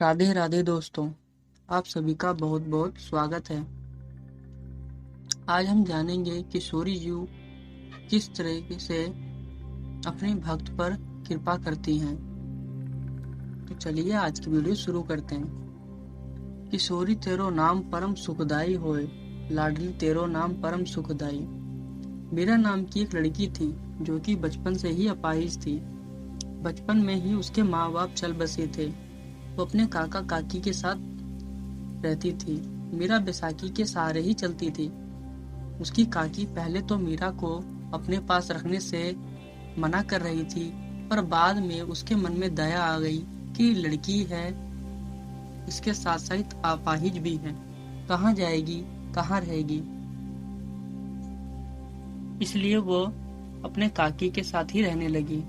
राधे राधे दोस्तों, आप सभी का बहुत बहुत स्वागत है। आज हम जानेंगे कि किशोरी जी किस तरह से अपने भक्त पर कृपा करती हैं। तो चलिए आज की वीडियो शुरू करते हैं। किशोरी तेरो नाम परम सुखदाई होए, लाडली तेरो नाम परम सुखदाई। मीरा नाम की एक लड़की थी जो कि बचपन से ही अपाहिज थी। बचपन में ही उसके माँ बाप चल बसे थे। वो अपने काका काकी के साथ रहती थी। मीरा बैसाखी के सहारे ही चलती थी। उसकी काकी पहले तो मीरा को अपने पास रखने से मना कर रही थी, पर बाद में उसके मन में दया आ गई कि लड़की है, इसके साथ साथ अपाहिज भी है, कहाँ जाएगी, कहाँ रहेगी। इसलिए वो अपने काकी के साथ ही रहने लगी।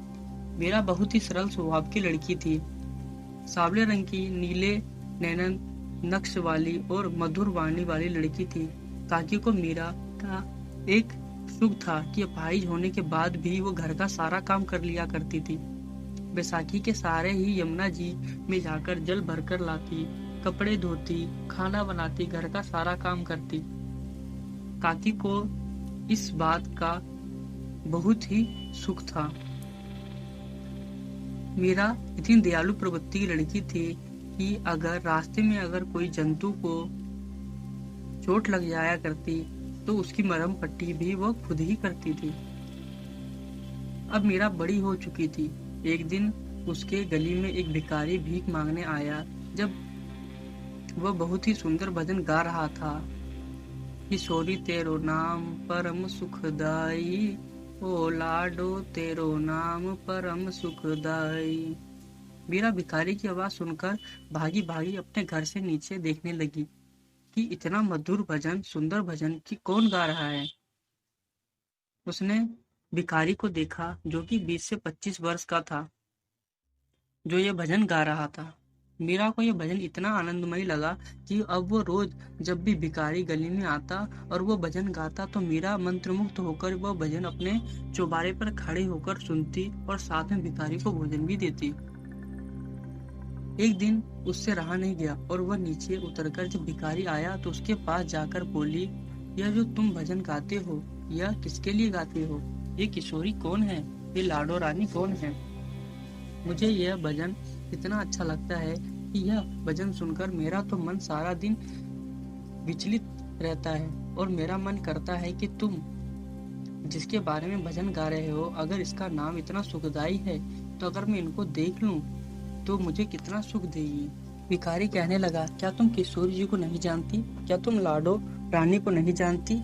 मीरा बहुत ही सरल स्वभाव की लड़की थी। सावले रंग की, नीले नैनन नक्श वाली और मधुर वाणी वाली लड़की थी। काकी को मीरा का एक सुख था कि अपाहिज होने के बाद भी वो घर का सारा काम कर लिया करती थी। बैसाखी के सहारे ही यमुना जी में जाकर जल भरकर लाती, कपड़े धोती, खाना बनाती, घर का सारा काम करती। काकी को इस बात का बहुत ही सुख था। मीरा इतनी दयालु प्रवृत्ति की लड़की थी कि अगर रास्ते में अगर कोई जंतु को चोट लग जाया करती तो उसकी मरहम पट्टी भी वो खुद ही करती थी। अब मीरा बड़ी हो चुकी थी। एक दिन उसके गली में एक भिखारी भीख मांगने आया। जब वह बहुत ही सुंदर भजन गा रहा था, किशोरी तेरो नाम परम सुखदाई, ओ लाडो तेरो नाम परम सुखदाई। मीरा भिखारी की आवाज सुनकर भागी भागी अपने घर से नीचे देखने लगी कि इतना मधुर भजन, सुंदर भजन कि कौन गा रहा है। उसने भिखारी को देखा जो कि 20 से 25 वर्ष का था, जो ये भजन गा रहा था। मीरा को यह भजन इतना आनंदमय लगा कि अब वो रोज जब भी भिखारी गली में आता और वो भजन गाता तो मीरा मंत्रमुग्ध होकर वह भजन अपने चौबारे पर खड़े होकर सुनती और साथ में भिखारी को भोजन भी देती। एक दिन उससे रहा नहीं गया और वह नीचे उतरकर जब भिखारी आया तो उसके पास जाकर बोली, यह जो तुम भजन गाते हो, यह किसके लिए गाते हो? ये किशोरी कौन है? ये लाडो रानी कौन है? मुझे यह भजन इतना अच्छा लगता है कि यह भजन सुनकर मेरा तो मन सारा दिन विचलित रहता है और मेरा मन करता है कि तुम जिसके बारे में भजन गा रहे हो, अगर इसका नाम इतना सुखदाई है तो अगर मैं इनको देख लूं तो मुझे कितना सुख देगी। भिखारी कहने लगा, क्या तुम किशोरी जी को नहीं जानती? क्या तुम लाडो रानी को नहीं जानती?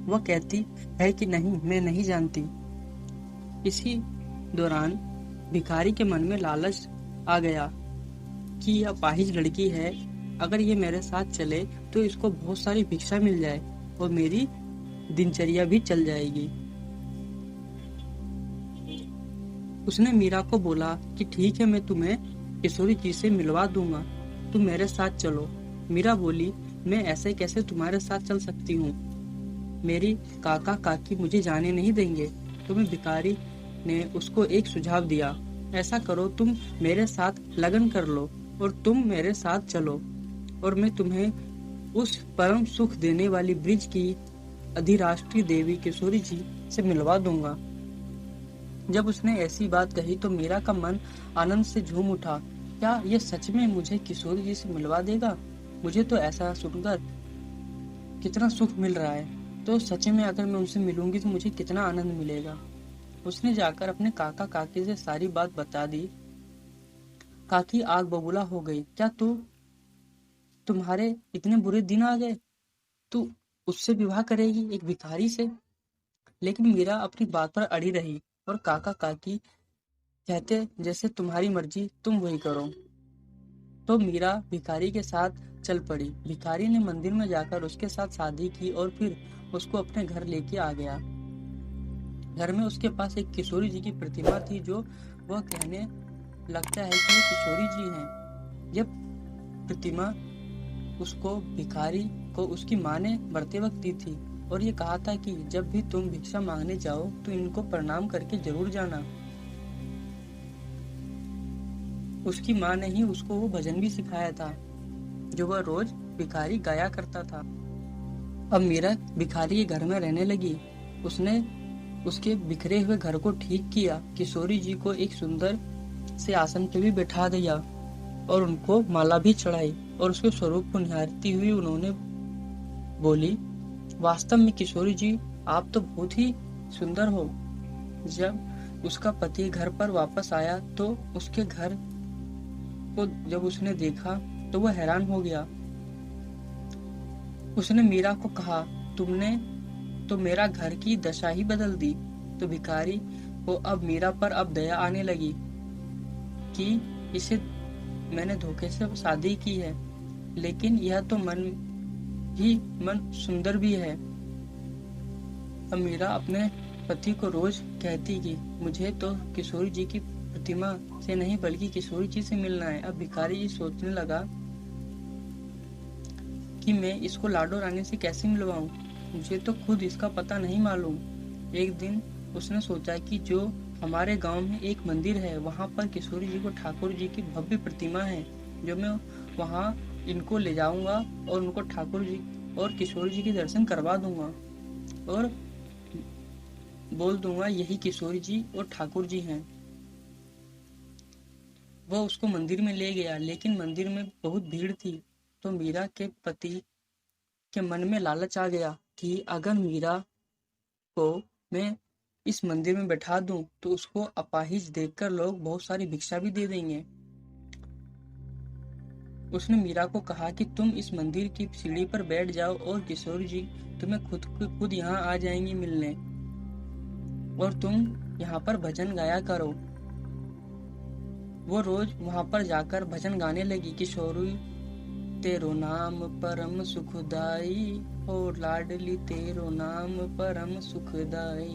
वह कहती है कि नहीं, मैं नहीं जानती। इसी दौरान भिखारी के मन में लालच आ गया कि यह अपाहिज लड़की है, अगर ये मेरे साथ चले तो इसको बहुत सारी भिक्षा मिल जाए और मेरी दिनचर्या भी चल जाएगी। उसने मीरा को बोला कि ठीक है, मैं तुम्हें किशोरी जी से मिलवा दूंगा, तुम मेरे साथ चलो। मीरा बोली, मैं ऐसे कैसे तुम्हारे साथ चल सकती हूँ? मेरी काका काकी मुझे जाने नहीं देंगे। तुम्हें भिखारी ने उसको एक सुझाव दिया, ऐसा करो, तुम मेरे साथ लगन कर लो और तुम मेरे साथ चलो और मैं तुम्हें उस परम सुख देने वाली ब्रिज की अधिराष्ट्रीय देवी किशोरी जी से मिलवा दूंगा। जब उसने ऐसी बात कही तो मीरा का मन आनंद से झूम उठा। क्या ये सच में मुझे किशोरी जी से मिलवा देगा? मुझे तो ऐसा सुनकर कितना सुख मिल रहा है, तो सच में अगर मैं उनसे मिलूंगी तो मुझे कितना आनंद मिलेगा। उसने जाकर अपने काका काकी से सारी बात बता दी। काकी आग बबूला हो गई। क्या तुम्हारे इतने बुरे दिन आ गए? तू उससे विवाह करेगी, एक भिखारी से? लेकिन मीरा अपनी बात पर अड़ी रही और काका काकी कहते, जैसे तुम्हारी मर्जी, तुम वही करो। तो मीरा भिखारी के साथ चल पड़ी। भिखारी ने मंदिर में जाकर उसके साथ शादी की और फिर उसको अपने घर लेके आ गया। घर में उसके पास एक किशोरी जी की प्रतिमा थी, जो वह कहने लगता है कि ये किशोरी जी हैं। यह प्रतिमा उसको भिखारी को उसकी माँ ने मरते वक्त दी थी और ये कहा था कि जब भी तुम भिक्षा मांगने जाओ तो इनको प्रणाम करके जरूर जाना। उसकी माँ ने ही उसको वो भजन भी सिखाया था जो वह रोज भिखारी गाया करता था। अब मीरा भिखारी के घर में रहने लगी। उसने उसके बिखरे हुए घर को ठीक किया, किशोरी जी को एक सुंदर से आसन पे भी बैठा दिया और उनको माला भी चढ़ाई और उसके स्वरूप को निहारती हुई उन्होंने बोली, वास्तव में किशोरी जी आप तो बहुत ही सुंदर हो। जब उसका पति घर पर वापस आया तो उसके घर को जब उसने देखा तो वह हैरान हो गया। उसने मीरा को कहा, तुमने तो मेरा घर की दशा ही बदल दी। तो भिखारी को अब मीरा पर अब दया आने लगी कि इसे मैंने धोखे से शादी की है, लेकिन यह तो मन सुंदर भी है। अब मीरा अपने पति को रोज कहती कि मुझे तो किशोरी जी की प्रतिमा से नहीं बल्कि किशोरी जी से मिलना है। अब भिखारी जी सोचने लगा कि मैं इसको लाडो रानी से कैसे मिलवाऊं, मुझे तो खुद इसका पता नहीं मालूम। एक दिन उसने सोचा कि जो हमारे गांव में एक मंदिर है वहां पर किशोरी जी को ठाकुर जी की भव्य प्रतिमा है, जो मैं वहां इनको ले जाऊंगा और उनको ठाकुर जी और किशोरी जी के दर्शन करवा दूंगा और बोल दूंगा यही किशोरी जी और ठाकुर जी हैं। वह उसको मंदिर में ले गया, लेकिन मंदिर में बहुत भीड़ थी। तो मीरा के पति के मन में लालच आ गया कि अगर मीरा को मैं इस मंदिर में बैठा दूं तो उसको अपाहिज देखकर लोग बहुत सारी भिक्षा भी दे देंगे। उसने मीरा को कहा कि तुम इस मंदिर की सीढ़ी पर बैठ जाओ और किशोरी जी तुम्हें खुद यहाँ आ जाएंगी मिलने, और तुम यहाँ पर भजन गाया करो। वो रोज वहां पर जाकर भजन गाने लगी, किशोरी तेरो नाम परम सुखदाई, ओ लाडली तेरो नाम परम सुखदाई।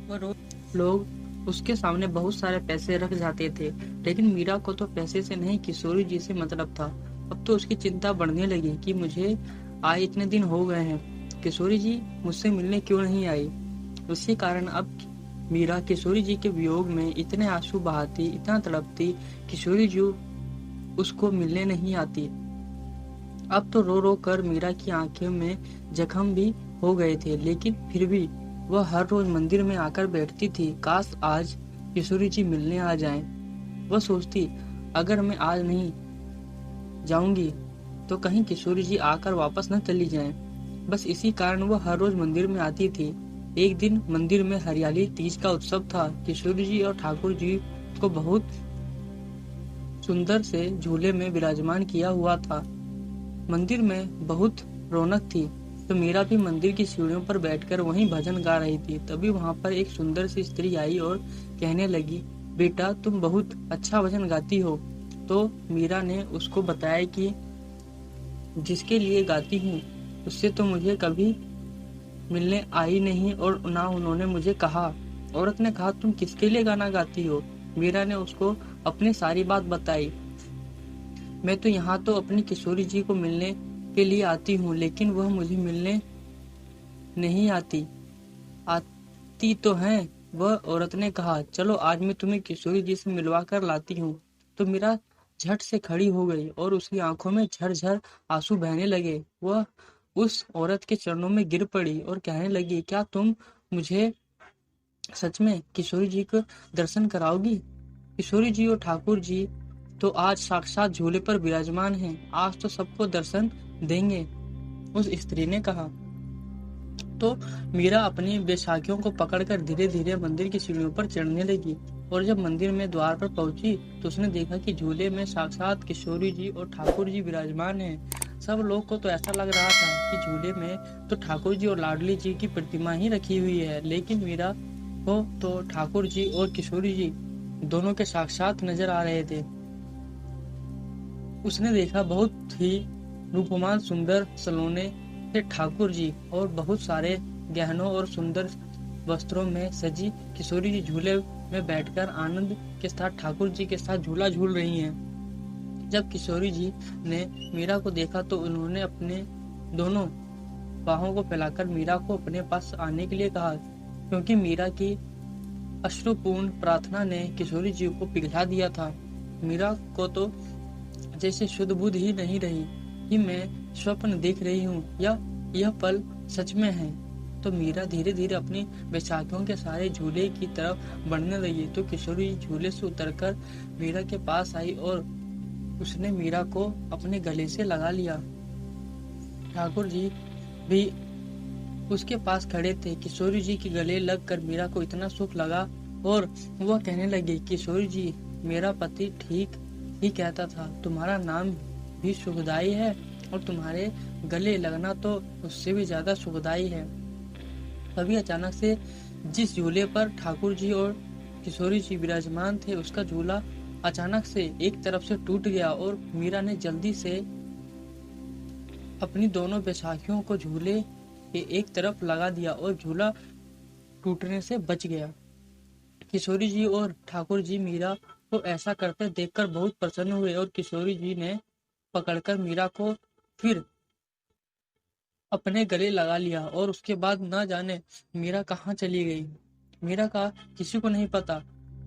वो रोज लोग उसके सामने बहुत सारे पैसे रख जाते थे, लेकिन मीरा को तो पैसे से नहीं किशोरी जी से मतलब था। अब तो उसकी चिंता बढ़ने लगी कि मुझे आए इतने दिन हो गए हैं, किशोरी जी मुझसे मिलने क्यों नहीं आई। उसी कारण अब मीरा किशोरी जी के वियोग में इतने आंसू बहाती, इतना तड़पती, किशोरी जी उसको मिलने नहीं आती। अब तो रो रो कर मीरा की आंखें में जख्म भी हो गए थे, लेकिन फिर भी वह हर रोज मंदिर में आकर बैठती थी। काश आज किशोरी जी मिलने आ जाएं। वह सोचती, अगर मैं आज नहीं जाऊंगी तो कहीं किशोरी जी आकर वापस न चली जाएं। बस इसी कारण वह हर रोज मंदिर में आती थी। एक दिन मंदिर में हरियाली तीज का उत्सव था। किशोरी जी और ठाकुर जी को बहुत सुंदर से झूले में विराजमान किया हुआ था। मंदिर में बहुत रौनक थी, तो मीरा भी मंदिर की सीढ़ियों पर बैठकर वहीं भजन गा रही थी। तभी वहां पर एक सुंदर सी स्त्री आई और कहने लगी, बेटा तुम बहुत अच्छा भजन गाती हो। तो मीरा ने उसको बताया कि जिसके लिए गाती हूँ उससे तो मुझे कभी मिलने आई नहीं और ना उन्होंने मुझे कहा। औरत ने कहा, तुम किसके लिए गाना गाती हो। मीरा ने उसको अपनी सारी बात बताई। मैं तो यहाँ तो अपनी किशोरी जी को मिलने के लिए आती हूँ, लेकिन वह मुझे मिलने नहीं आती तो है। वह औरत ने कहा, चलो आज मैं तुम्हें किशोरी जी से मिलवा कर लाती हूँ। तो मीरा झट से खड़ी हो गई और उसकी आंखों में झरझर आंसू बहने लगे। वह उस औरत के चरणों में गिर पड़ी और कहने लगी, क्या तुम मुझे सच में किशोरी जी को दर्शन कराओगी। किशोरी जी और ठाकुर जी तो आज साक्षात झूले पर विराजमान हैं, आज तो सबको दर्शन देंगे, उस स्त्री ने कहा। तो मीरा अपनी बैसाखियों को पकड़कर धीरे धीरे मंदिर की सीढ़ियों पर चढ़ने लगी, और जब मंदिर में द्वार पर पहुंची तो उसने देखा कि झूले में साक्षात किशोरी जी और ठाकुर जी विराजमान हैं। सब लोग को तो ऐसा लग रहा था कि झूले में तो ठाकुर जी और लाडली जी की प्रतिमा ही रखी हुई है, लेकिन मीरा को तो ठाकुर जी और किशोरी जी दोनों के साक्षात नजर आ रहे थे। उसने देखा बहुत ही रूपवान सुंदर सलोने से ठाकुर जी और बहुत सारे गहनों और सुंदर वस्त्रों में सजी किशोरी जी झूले में बैठकर आनंद के साथ ठाकुर जी के साथ झूला झूल रही हैं। जब किशोरी जी ने मीरा को देखा तो उन्होंने अपने दोनों बाहों को फैलाकर मीरा को अपने पास आने के लिए कहा, क्योंकि मीरा की अश्रुपूर्ण प्रार्थना ने किशोरी जी को पिघला दिया था। मीरा को तो जैसे शुद्ध बुद्ध ही नहीं रही कि मैं स्वप्न देख रही हूँ या यह पल सच में है। तो मीरा धीरे धीरे अपनी बैसाखियों के सारे झूले की तरफ बढ़ने लगी। तो किशोरी झूले से उतरकर मीरा के पास आई और उसने मीरा को अपने गले से लगा लिया। ठाकुर जी भी उसके पास खड़े थे। किशोरी जी के गले लगकर मीरा को इतना सुख लगा और वह कहने लगी, किशोरी जी, मेरा पति ठीक ही कहता था, तुम्हारा नाम भी सुखदाई है और तुम्हारे गले लगना तो उससे भी ज्यादा सुखदाई है। तभी अचानक से जिस झूले पर ठाकुर जी और किशोरी जी विराजमान थे, उसका झूला अचानक से एक तरफ से टूट गया और मीरा ने जल्दी से अपनी दोनों बैसाखियों को झूले के एक तरफ लगा दिया और झूला टूटने से बच गया। किशोरी जी और ठाकुर जी मीरा को ऐसा करते देखकर बहुत प्रसन्न हुए और किशोरी जी ने पकड़कर मीरा को फिर अपने गले लगा लिया और उसके बाद न जाने मीरा कहाँ चली गई। मीरा का किसी को नहीं पता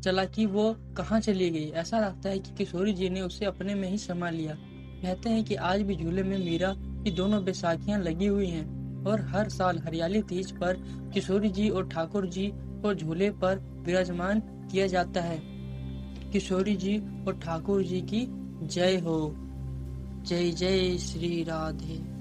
चला कि वो कहाँ चली गई। ऐसा लगता है कि किशोरी जी ने उसे अपने में ही समा लिया। कहते हैं कि आज भी झूले में मीरा की दोनों बैसाखियां लगी हुई हैं और हर साल हरियाली तीज पर किशोरी जी और ठाकुर जी को झूले पर विराजमान किया जाता है। किशोरी जी और ठाकुर जी की जय हो। जय जय श्री राधे।